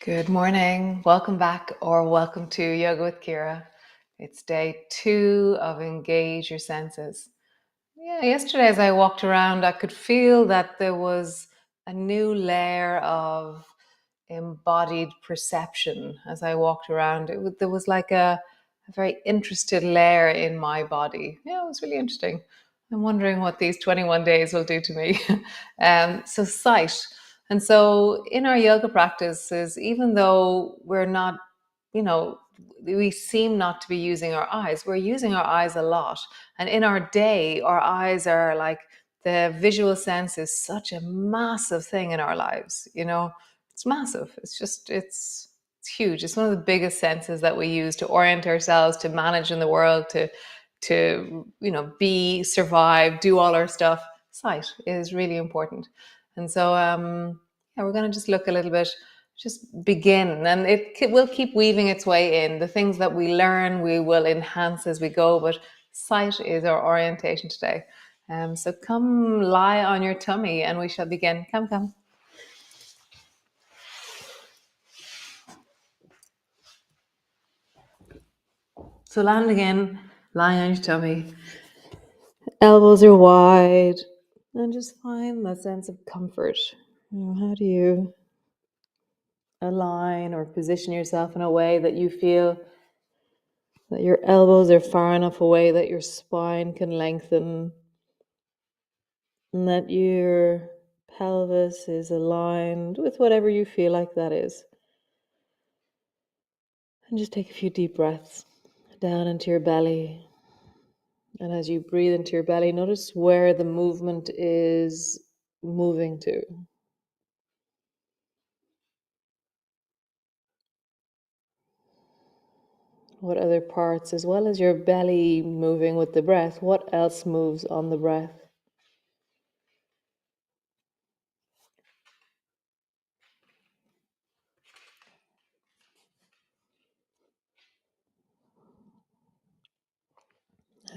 Good morning. Welcome back or welcome to Yoga with Ciara. It's day 2 of Engage Your Senses. Yesterday as I walked around, I could feel that there was a new layer of embodied perception as I walked around. There was like a very interested layer in my body. Yeah, it was really interesting. I'm wondering what these 21 days will do to me. So sight. And so in our yoga practices, even though we're not, we seem not to be using our eyes, we're using our eyes a lot. And in our day, our eyes are like, the visual sense is such a massive thing in our lives, it's massive. It's huge. It's one of the biggest senses that we use to orient ourselves, to manage in the world, to be, survive, do all our stuff. Sight is really important. And so we're going to just look a little bit, just begin, and it will keep weaving its way in. The things that we learn, we will enhance as we go, but sight is our orientation today. So come lie on your tummy and we shall begin. Come. So land again, lying on your tummy. Elbows are wide. And just find that sense of comfort. How do you align or position yourself in a way that you feel that your elbows are far enough away that your spine can lengthen, and that your pelvis is aligned with whatever you feel like that is. And just take a few deep breaths down into your belly. And as you breathe into your belly, notice where the movement is moving to. What other parts, as well as your belly moving with the breath, what else moves on the breath?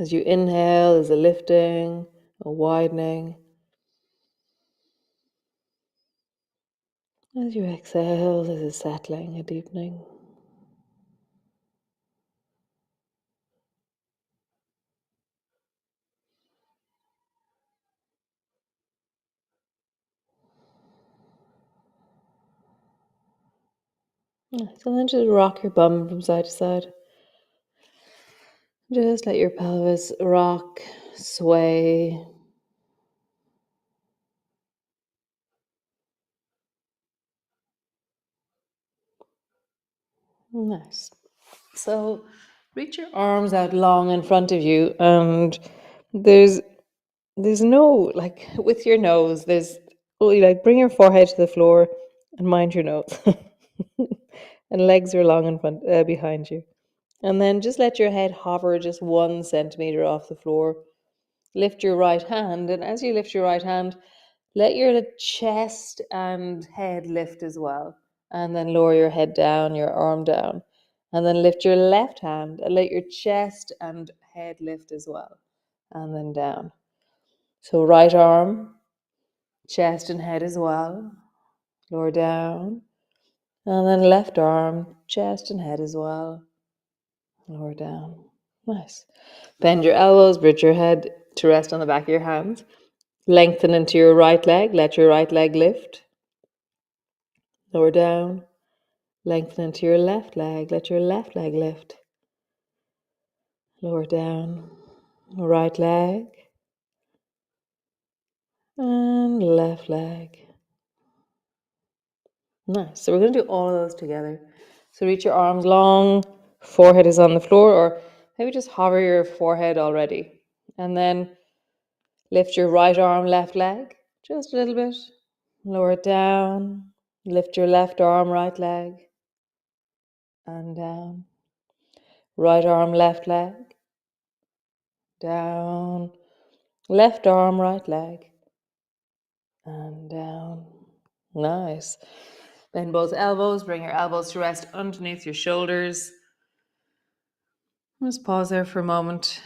As you inhale, there's a lifting, a widening. As you exhale, there's a settling, a deepening. So then just rock your bum from side to side. Just let your pelvis rock, sway. Nice. So reach your arms out long in front of you, and there's no, like, with your nose, bring your forehead to the floor and mind your nose. And legs are long in front, behind you. And then just let your head hover just 1 centimeter off the floor. Lift your right hand, and as you lift your right hand, let your chest and head lift as well. And then lower your head down, your arm down. And then lift your left hand and let your chest and head lift as well. And then down. So right arm, chest and head as well. Lower down. And then left arm, chest and head as well. Lower down. Nice. Bend your elbows, bridge your head to rest on the back of your hands. Lengthen into your right leg. Let your right leg lift. Lower down. Lengthen into your left leg. Let your left leg lift. Lower down. Right leg. And left leg. Nice. So we're going to do all of those together. So reach your arms long. Forehead is on the floor, or maybe just hover your forehead already. And then lift your right arm, left leg. Just a little bit. Lower it down. Lift your left arm, right leg. And down. Right arm, left leg. Down. Left arm, right leg. And down. Nice. Bend both elbows. Bring your elbows to rest underneath your shoulders. Just pause there for a moment.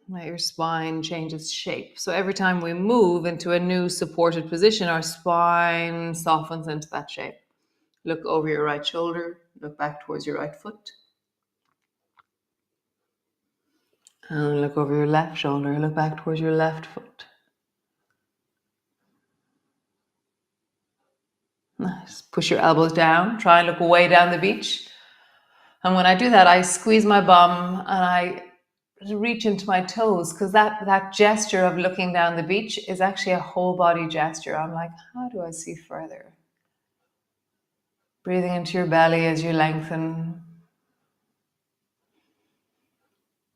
Let your spine change its shape. So every time we move into a new supported position, our spine softens into that shape. Look over your right shoulder. Look back towards your right foot. And look over your left shoulder. Look back towards your left foot. Nice. Push your elbows down. Try and look way down the beach. And when I do that, I squeeze my bum and I reach into my toes, because that gesture of looking down the beach is actually a whole body gesture. I'm like, how do I see further? Breathing into your belly as you lengthen.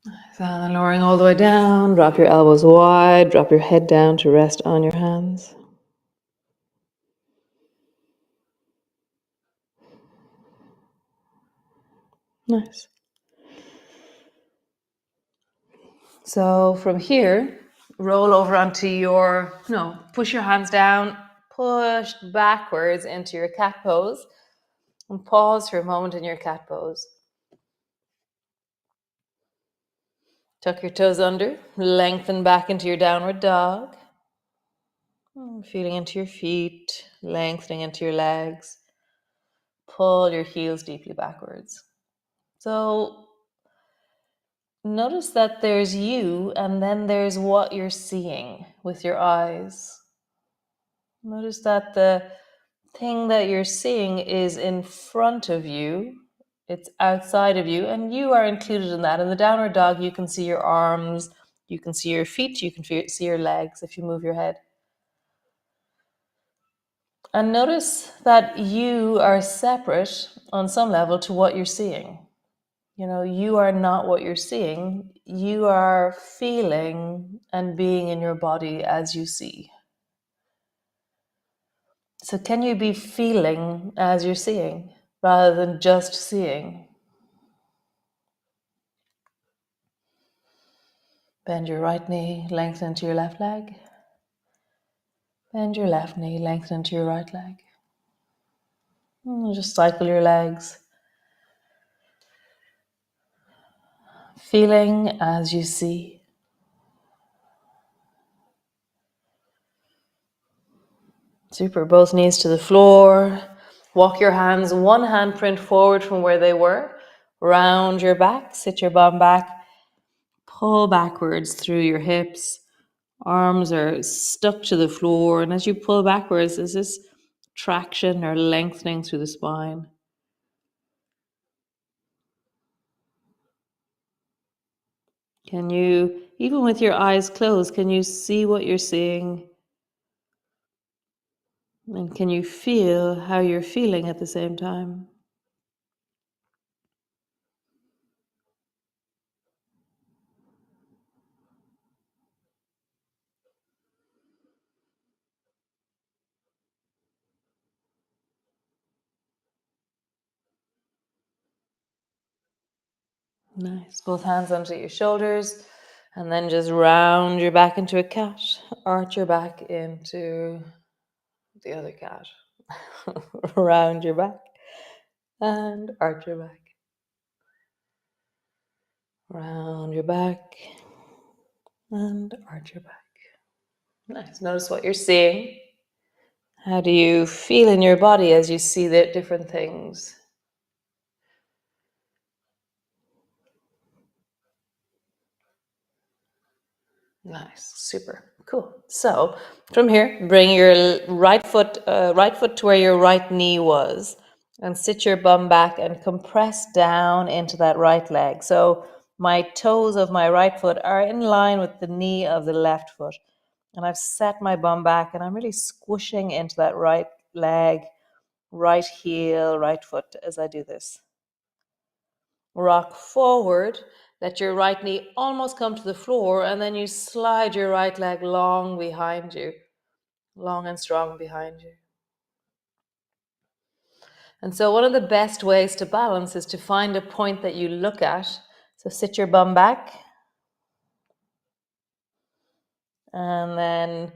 So then lowering all the way down. Drop your elbows wide. Drop your head down to rest on your hands. Nice. So from here, roll over onto your, no, push your hands down, push backwards into your cat pose, and pause for a moment in your cat pose. Tuck your toes under, lengthen back into your downward dog. Feeling into your feet, lengthening into your legs. Pull your heels deeply backwards. So notice that there's you, and then there's what you're seeing with your eyes. Notice that the thing that you're seeing is in front of you, it's outside of you, and you are included in that. In the downward dog, you can see your arms, you can see your feet, you can see your legs if you move your head. And notice that you are separate on some level to what you're seeing. You know, you are not what you're seeing. You are feeling and being in your body as you see. So can you be feeling as you're seeing rather than just seeing? Bend your right knee, lengthen into your left leg. Bend your left knee, lengthen into your right leg. Just cycle your legs. Feeling as you see. Super. Both knees to the floor. Walk your hands one handprint forward from where they were. Round your back. Sit your bum back. Pull backwards through your hips. Arms are stuck to the floor. And as you pull backwards, there's this traction or lengthening through the spine. Can you, even with your eyes closed, can you see what you're seeing? And can you feel how you're feeling at the same time? Nice. Both hands under your shoulders. And then just round your back into a cat. Arch your back into the other cat. Round your back and arch your back. Round your back and arch your back. Nice. Notice what you're seeing. How do you feel in your body as you see the different things? Nice, super cool. So from here, bring your right foot to where your right knee was, and sit your bum back and compress down into that right leg. So my toes of my right foot are in line with the knee of the left foot, and I've set my bum back, and I'm really squishing into that right leg, right heel, right foot as I do this. Rock forward, let your right knee almost come to the floor, and then you slide your right leg long behind you, long and strong behind you. And so, one of the best ways to balance is to find a point that you look at. So, sit your bum back, and then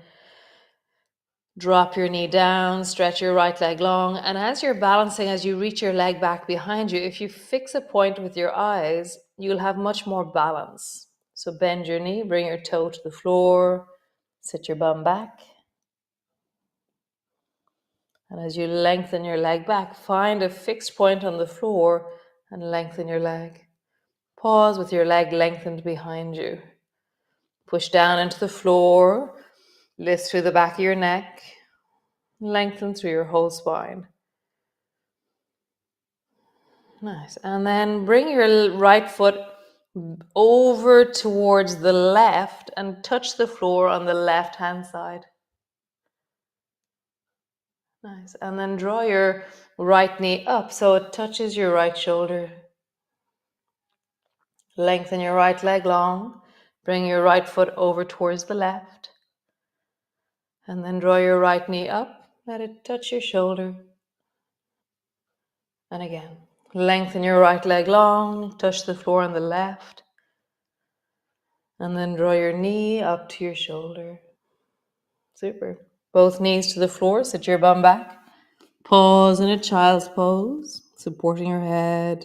drop your knee down, stretch your right leg long. And as you're balancing, as you reach your leg back behind you, if you fix a point with your eyes, you'll have much more balance. So bend your knee, bring your toe to the floor, sit your bum back. And as you lengthen your leg back, find a fixed point on the floor and lengthen your leg. Pause with your leg lengthened behind you. Push down into the floor, lift through the back of your neck, lengthen through your whole spine. Nice. And then bring your right foot over towards the left and touch the floor on the left hand side. Nice. And then draw your right knee up so it touches your right shoulder. Lengthen your right leg long. Bring your right foot over towards the left. And then draw your right knee up. Let it touch your shoulder. And again, lengthen your right leg long. Touch the floor on the left. And then draw your knee up to your shoulder. Super. Both knees to the floor. Sit your bum back. Pause in a child's pose, supporting your head.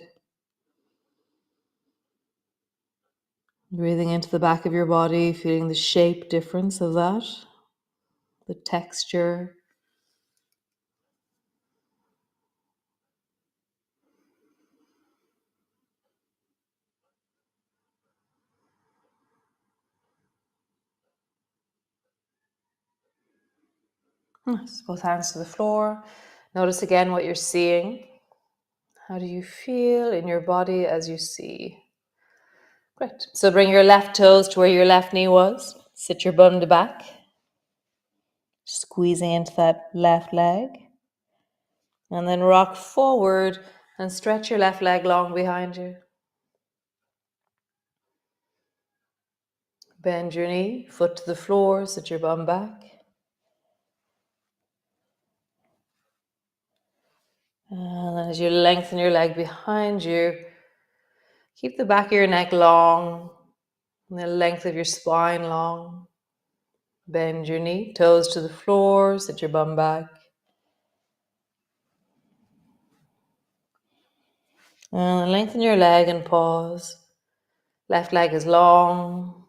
Breathing into the back of your body, feeling the shape difference of that, the texture. Nice. Both hands to the floor. Notice again what you're seeing. How do you feel in your body as you see? Great. So bring your left toes to where your left knee was. Sit your bum to back. Squeezing into that left leg. And then rock forward and stretch your left leg long behind you. Bend your knee, foot to the floor, sit your bum back. And then as you lengthen your leg behind you, keep the back of your neck long and the length of your spine long. Bend your knee, toes to the floor, sit your bum back. And lengthen your leg and pause. Left leg is long,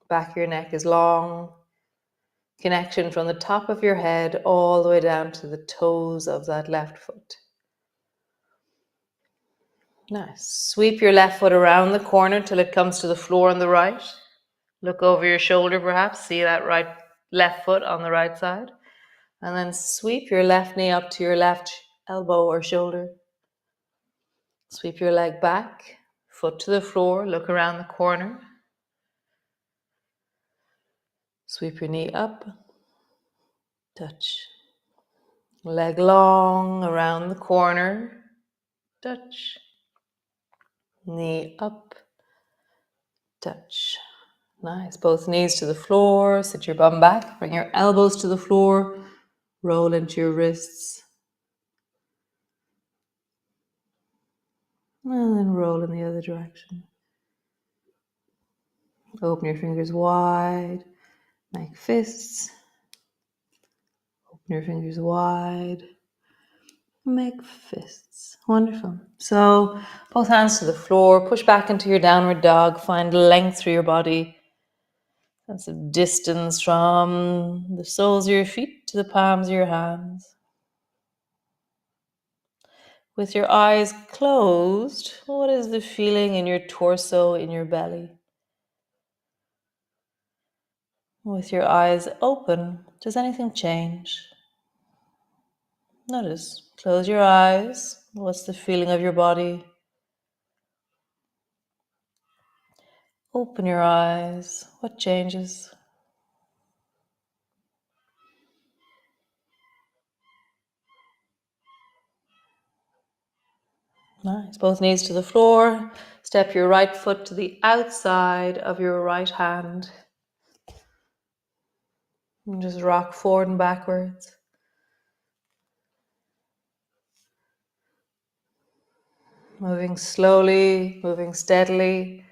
back of your neck is long. Connection from the top of your head all the way down to the toes of that left foot. Nice. Sweep your left foot around the corner till it comes to the floor on the right. Look over your shoulder perhaps, see that left foot on the right side. And then sweep your left knee up to your left elbow or shoulder. Sweep your leg back, foot to the floor, look around the corner. Sweep your knee up, touch. Leg long around the corner, touch. Knee up, touch. Nice. Both knees to the floor, sit your bum back, bring your elbows to the floor, roll into your wrists. And then roll in the other direction. Open your fingers wide. Make fists. Open your fingers wide. Make fists. Wonderful. So both hands to the floor. Push back into your downward dog. Find length through your body. Sense of distance from the soles of your feet to the palms of your hands. With your eyes closed, what is the feeling in your torso, in your belly? With your eyes open, does anything change? Notice. Close your eyes. What's the feeling of your body? Open your eyes. What changes? Nice. Both knees to the floor. Step your right foot to the outside of your right hand. And just rock forward and backwards. Moving slowly, moving steadily.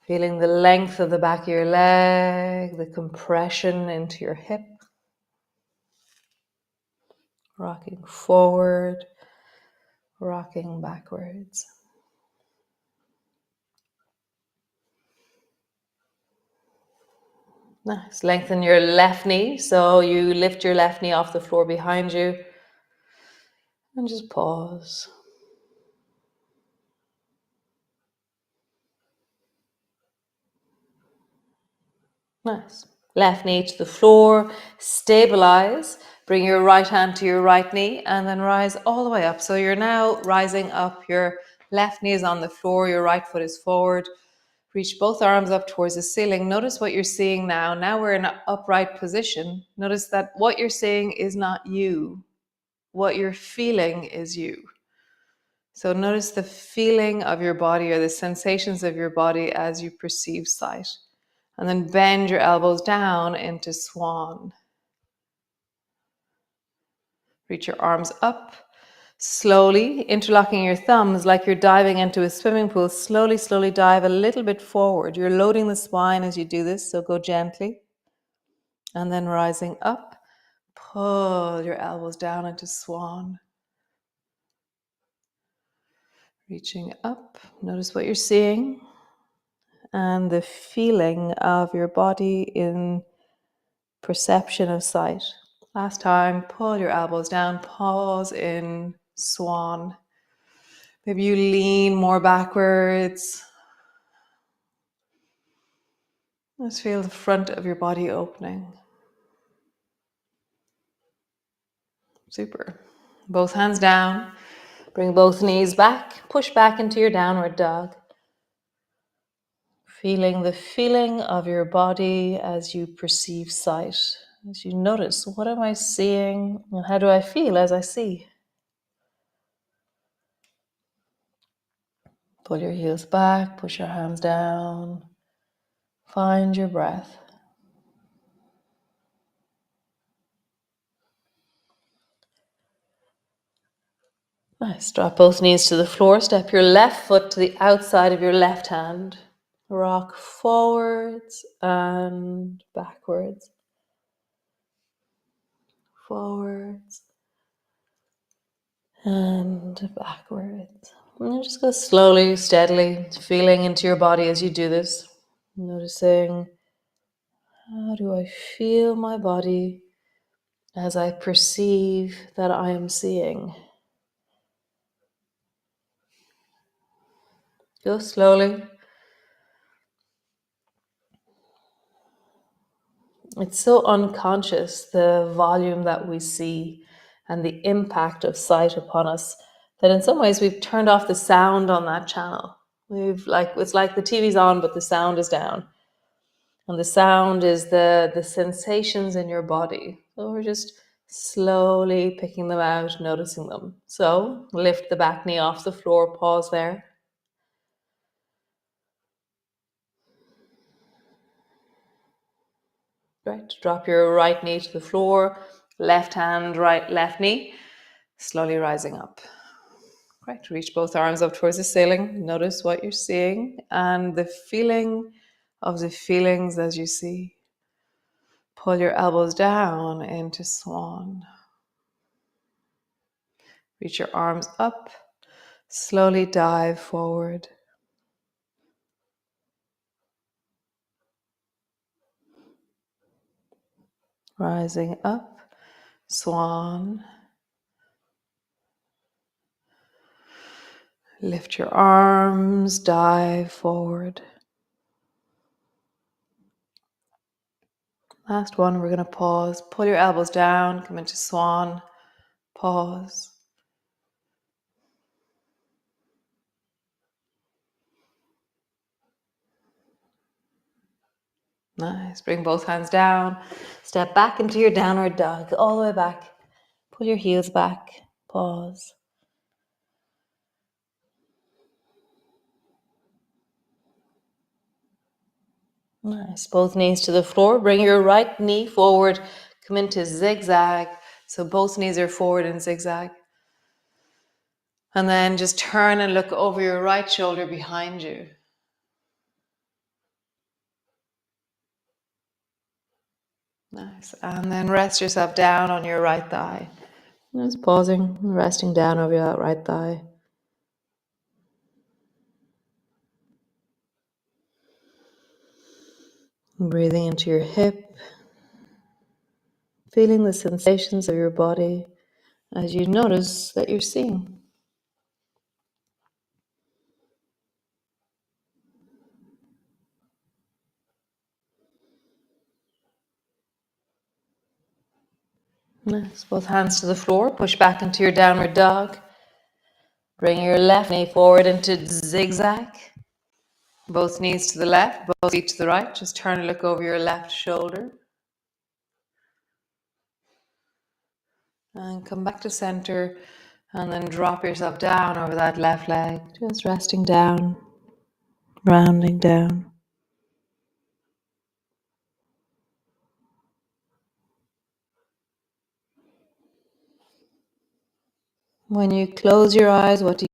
Feeling the length of the back of your leg, the compression into your hip. Rocking forward, rocking backwards. Nice. Lengthen your left knee. So you lift your left knee off the floor behind you. And just pause. Nice. Left knee to the floor. Stabilize. Bring your right hand to your right knee and then rise all the way up. So you're now rising up. Your left knee is on the floor. Your right foot is forward. Reach both arms up towards the ceiling. Notice what you're seeing now. Now we're in an upright position. Notice that what you're seeing is not you. What you're feeling is you. So notice the feeling of your body or the sensations of your body as you perceive sight. And then bend your elbows down into swan. Reach your arms up. Slowly, interlocking your thumbs like you're diving into a swimming pool. Slowly, slowly dive a little bit forward. You're loading the spine as you do this, so go gently. And then rising up, pull your elbows down into swan. Reaching up, notice what you're seeing and the feeling of your body in perception of sight. Last time, pull your elbows down, pause in swan. Maybe you lean more backwards. Let's feel the front of your body opening. Super. Both hands down. Bring both knees back. Push back into your downward dog. Feeling the feeling of your body as you perceive sight. As you notice, what am I seeing? And how do I feel as I see? Pull your heels back. Push your hands down. Find your breath. Nice. Drop both knees to the floor. Step your left foot to the outside of your left hand. Rock forwards and backwards. Forwards and backwards. And then just go slowly, steadily, feeling into your body as you do this. Noticing, how do I feel my body as I perceive that I am seeing? Go slowly. It's so unconscious, the volume that we see and the impact of sight upon us, that in some ways we've turned off the sound on that channel. It's like the TV's on, but the sound is down. And the sound is the sensations in your body. So we're just slowly picking them out, noticing them. So lift the back knee off the floor, pause there. Right, drop your right knee to the floor, left hand, right, left knee, slowly rising up. Right, reach both arms up towards the ceiling. Notice what you're seeing and the feeling of the feelings as you see. Pull your elbows down into swan. Reach your arms up. Slowly dive forward. Rising up, swan. Lift your arms, dive forward. Last one, we're going to pause. Pull your elbows down, come into swan, pause. Nice. Bring both hands down. Step back into your downward dog, all the way back. Pull your heels back, pause. Nice. Both knees to the floor. Bring your right knee forward. Come into zigzag. So both knees are forward in zigzag. And then just turn and look over your right shoulder behind you. Nice. And then rest yourself down on your right thigh. Just pausing, resting down over that right thigh. Breathing into your hip. Feeling the sensations of your body as you notice that you're seeing. Nice. Both hands to the floor. Push back into your downward dog. Bring your left knee forward into zigzag. Both knees to the left, both feet to the right. Just turn and look over your left shoulder. And come back to center. And then drop yourself down over that left leg. Just resting down, rounding down. When you close your eyes, what do